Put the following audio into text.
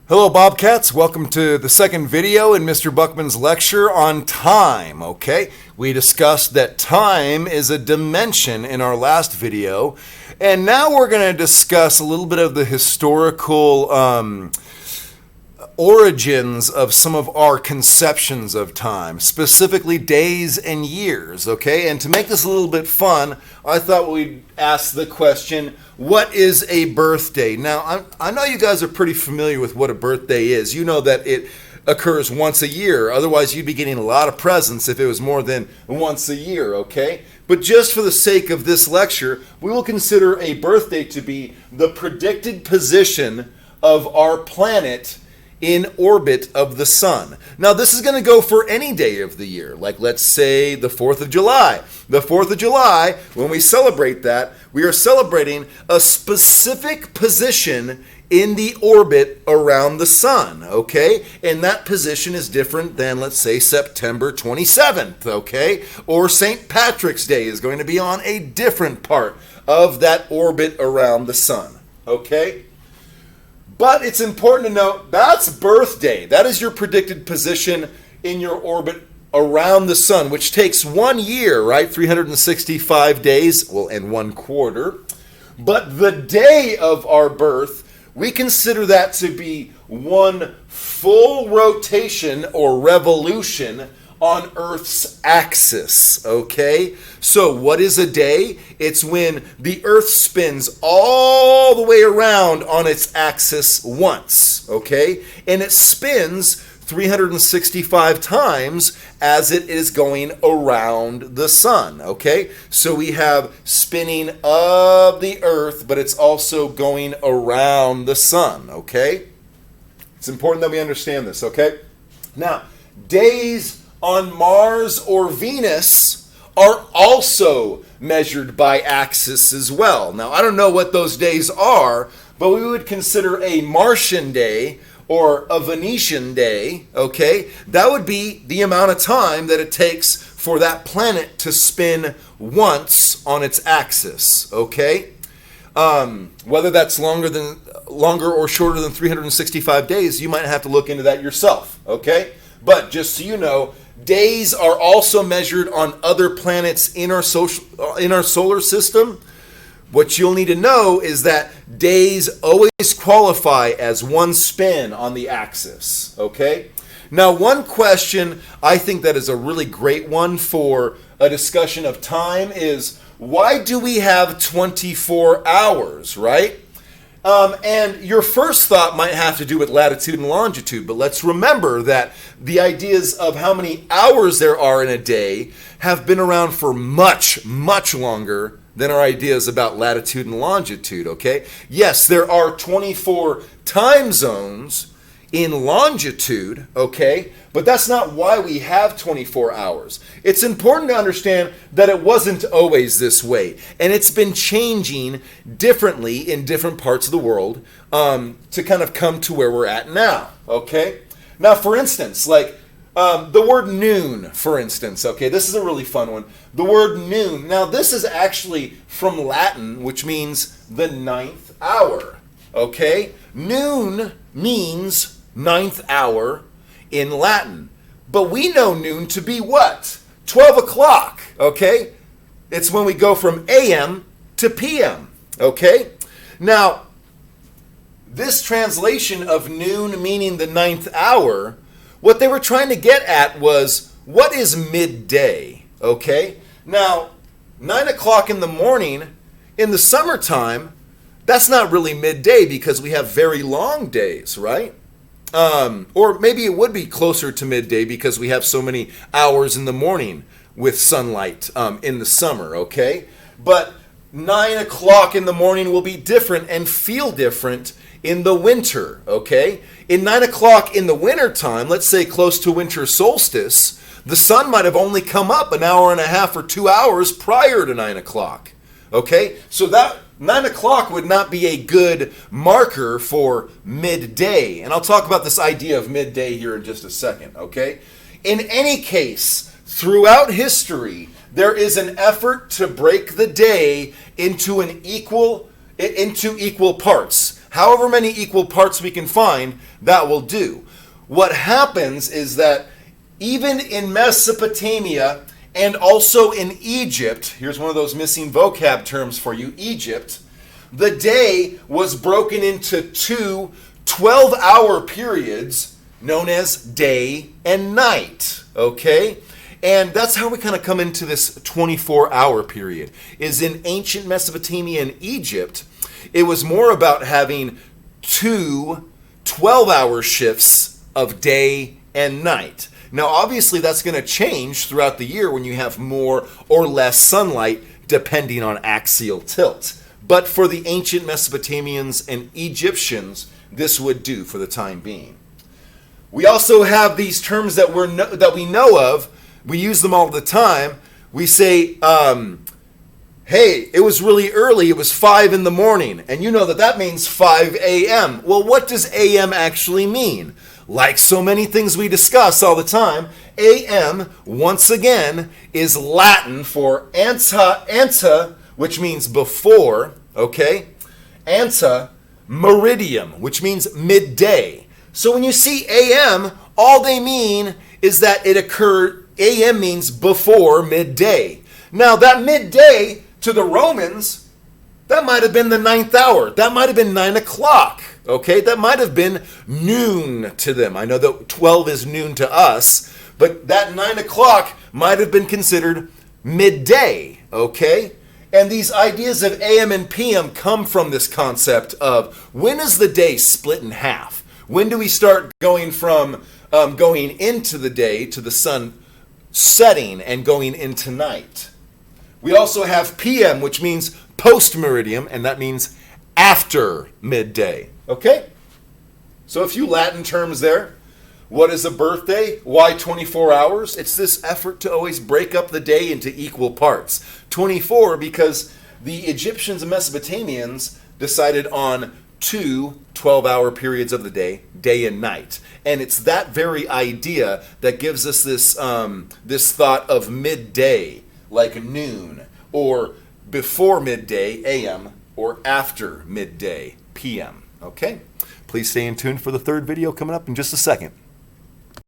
Hello, Bobcats. Welcome to the second video in Mr. Buckman's lecture on time, okay? We discussed that time is a dimension in our last video, and now we're going to discuss a little bit of the historical origins of some of our conceptions of time, specifically days and years, okay? And to make this a little bit fun, I thought we'd ask the question, what is a birthday? Now, I know you guys are pretty familiar with what a birthday is. You know that it occurs once a year. Otherwise, you'd be getting a lot of presents if it was more than once a year, okay? But just for the sake of this lecture, we will consider a birthday to be the predicted position of our planet in orbit of the sun. Now, this is going to go for any day of the year, like let's say the 4th of July. The 4th of July, when we celebrate that, we are celebrating a specific position in the orbit around the sun, okay? And that position is different than, let's say, September 27th, okay? Or St. Patrick's Day is going to be on a different part of that orbit around the sun, okay? But it's important to note that's birthday. That is your predicted position in your orbit around the sun, which takes 1 year, right? 365 days, well, and 1 quarter. But the day of our birth, we consider that to be one full rotation or revolution on Earth's axis, okay? So what is a day? It's when the Earth spins all the way around on its axis once, okay? And it spins 365 times as it is going around the sun, okay? So we have spinning of the Earth, but it's also going around the sun, okay? It's important that we understand this, okay? Now, days on Mars or Venus are also measured by axis as well. Now, I don't know what those days are, but we would consider a Martian day or a Venetian day, okay? That would be the amount of time that it takes for that planet to spin once on its axis, okay? Whether that's longer or shorter than 365 days, you might have to look into that yourself, okay? But just so you know, days are also measured on other planets in our solar system. What you'll need to know is that days always qualify as one spin on the axis, okay? Now, one question I think that is a really great one for a discussion of time is, why do we have 24 hours, right? And your first thought might have to do with latitude and longitude, but let's remember that the ideas of how many hours there are in a day have been around for much, much longer than our ideas about latitude and longitude, okay? Yes, there are 24 time zones in longitude, okay? But that's not why we have 24 hours. It's important to understand that it wasn't always this way. And it's been changing differently in different parts of the world to kind of come to where we're at now, okay? Now, for instance, like the word noon, for instance, okay? This is a really fun one. The word noon. Now, this is actually from Latin, which means the 9th hour, okay? Noon means 9th hour in Latin. But we know noon to be what? 12 o'clock, okay? It's when we go from AM to PM, okay? Now, this translation of noon meaning the 9th hour, what they were trying to get at was, what is midday, okay? Now, 9 o'clock in the morning, in the summertime, that's not really midday because we have very long days, right? Or maybe it would be closer to midday because we have so many hours in the morning with sunlight in the summer, okay? But 9 o'clock in the morning will be different and feel different in the winter, okay? In 9 o'clock in the winter time, let's say close to winter solstice, the sun might have only come up an hour and a half or 2 hours prior to 9 o'clock, okay? So that 9 o'clock would not be a good marker for midday. And I'll talk about this idea of midday here in just a second, okay? In any case, throughout history, there is an effort to break the day into equal parts. however many equal parts we can find, that will do. What happens is that even in Mesopotamia and also in Egypt, here's one of those missing vocab terms for you, Egypt, the day was broken into two 12-hour periods known as day and night, okay? And that's how we kind of come into this 24-hour period, is in ancient Mesopotamia and Egypt, it was more about having two 12-hour shifts of day and night. Now, obviously, that's going to change throughout the year when you have more or less sunlight, depending on axial tilt. But for the ancient Mesopotamians and Egyptians, this would do for the time being. We also have these terms that we know of. We use them all the time. We say, hey, it was really early. It was 5 in the morning. And you know that means 5 a.m. Well, what does a.m. actually mean? Like so many things we discuss all the time, a.m., once again, is Latin for ante, which means before, okay? Ante, meridium, which means midday. So when you see a.m., all they mean is that it occurred, a.m. means before midday. Now that midday to the Romans, that might have been the 9th hour. That might have been 9 o'clock. Okay, that might have been noon to them. I know that 12 is noon to us, but that 9 o'clock might have been considered midday. Okay? And these ideas of AM and PM come from this concept of when is the day split in half? When do we start going from going into the day to the sun setting and going into night? We also have PM, which means post-meridium, and that means after midday. Okay? So a few Latin terms there. What is a birthday? Why 24 hours? It's this effort to always break up the day into equal parts. 24 because the Egyptians and Mesopotamians decided on two 12-hour periods of the day, day and night. And it's that very idea that gives us this this thought of midday, like noon, or before midday, AM, or after midday, PM. Okay? Please stay in tune for the third video coming up in just a second.